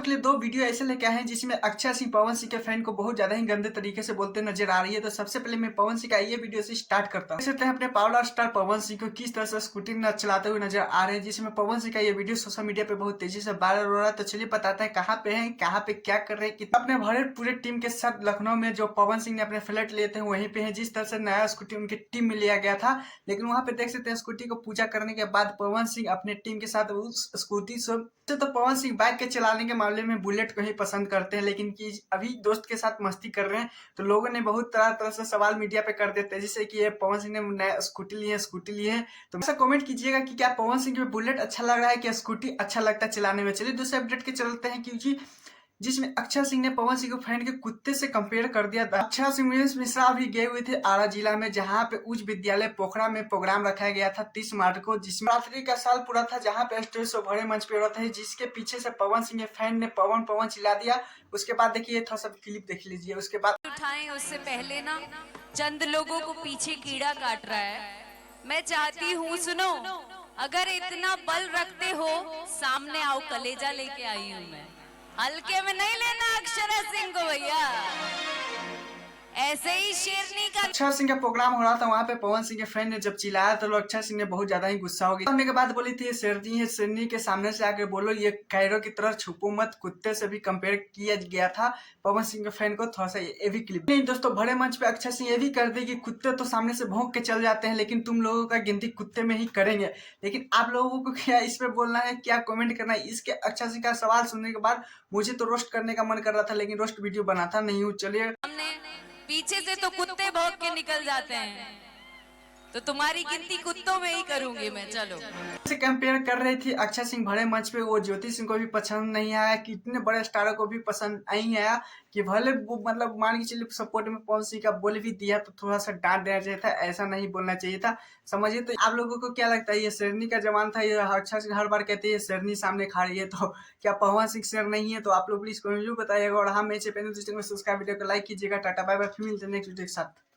आपके लिए 2 वीडियो ऐसे लेके आए हैं जिसमें अक्षय सिंह पवन सिंह के फैन को बहुत ज़्यादा ही गंदे तरीके से बोलते नजर आ रही है। तो सबसे पहले मैं पवन सिंह का ये वीडियो से स्टार्ट करता हूं। देख सकते हैं अपने पावर स्टार पवन सिंह को किस तरह से स्कूटी चलाते हुए नजर आ रहे हैं, जिसमें पवन सिंह का ये वीडियो सोशल मीडिया पे बहुत तेजी से वायरल हो रहा है। तो चलिए बताते हैं कहाँ पे हैं, कहाँ पे क्या कर रहे हैं। कि अपने भरे पूरे टीम के साथ लखनऊ में जो पवन सिंह ने अपने फ्लैट लिए थे वहीं पे है। जिस तरह से नया स्कूटी उनकी टीम में लिया गया था, लेकिन वहां पे देख सकते हैं स्कूटी को पूजा करने के बाद पवन सिंह अपने टीम के साथ उस स्कूटी से तो पवन सिंह बाइक के चलाने के मामले में बुलेट को ही पसंद करते हैं, लेकिन कि अभी दोस्त के साथ मस्ती कर रहे हैं। तो लोगों ने बहुत तरह तरह से सवाल मीडिया पे कर देते हैं, जैसे कि ये पवन सिंह ने नया स्कूटी ली है। तो ऐसा कमेंट कीजिएगा कि क्या पवन सिंह को बुलेट अच्छा लग रहा है, क्या स्कूटी अच्छा लगता है चलाने में। चलिए दूसरे अपडेट के चलते हैं, क्योंकि जिसमें अक्षय सिंह ने पवन सिंह को फैन के कुत्ते से कंपेयर कर दिया था। अक्षय सिंह मिश्रा भी गए हुए थे आरा जिला में, जहां पे उच्च विद्यालय पोखरा में प्रोग्राम रखा गया था 30 मार्च को, जिसमें रात्रि का साल पूरा था, जहां पे स्टेज शो बड़े मंच पे हो रहा था, जिसके पीछे से पवन सिंह के फैन ने पवन पवन चिल्ला दिया। उसके बाद देखिए थोड़ा सा क्लिप देख लीजिए। उसके बाद उठाएं उससे पहले ना चंद लोगों को पीछे कीड़ा काट रहा है। मैं चाहती हूँ सुनो, अगर इतना बल रखते हो सामने आओ, कलेजा लेके आई हूँ मैं। हल्के में नहीं लेना अक्षरा सिंह को भैया, ऐसे ही शेरनी का। अक्षय सिंह का प्रोग्राम हो रहा था, वहां पे पवन सिंह के फैन ने जब चिल्लाया तो अक्षय सिंह ने बहुत ज्यादा ही गुस्सा हो गया। होने के बाद बोली थी शेरनी है, शेरनी के सामने से आके बोलो ये कैरो की तरह छुपो मत, कुत्ते से भी कंपेयर किया गया था पवन सिंह के फैन को। थोड़ा सा ये भी क्लिप नहीं दोस्तों, बड़े मंच पे अक्षय सिंह ये भी कर दे कि कुत्ते तो सामने से भौंक के चल जाते हैं, लेकिन तुम लोगों का गिनती कुत्ते में ही करेंगे। लेकिन आप लोगों को क्या इस पे बोलना है, क्या कमेंट करना है। इसके अक्षय सिंह का सवाल सुनने के बाद मुझे तो रोस्ट करने का मन कर रहा था, लेकिन रोस्ट वीडियो बनाता नहीं हूँ। चलिए पीछे से तो कुत्ते भौंक के निकल जाते हैं, तो तुम्हारी गिनती कुत्तों में ही करूंगी मैं। चलो से कंपेयर कर रही थी अक्षय सिंह बड़े मंच पे, वो ज्योति सिंह को भी पसंद नहीं आया, कि इतने बड़े स्टारों को भी पसंद नहीं आया। कि भले वो मतलब मान के चलिए सपोर्ट में पवन सिंह का बोल भी दिया तो थोड़ा सा डांट देना चाहिए था, ऐसा नहीं बोलना चाहिए था। समझिए। तो आप लोगों को क्या लगता है, ये शेरनी का जवान था, ये अक्षय सिंह हर बार कहते हैं शेरनी सामने खा रही है, तो क्या पवन सिंह शेर नहीं है? तो आप लोग प्लीज कमेंट जरूर बताइएगा। और हाँ, मैं सब्सक्राइब वीडियो को लाइक कीजिएगा। टाटा बाय बाय, फिर मिलते हैं नेक्स्ट वीडियो के साथ।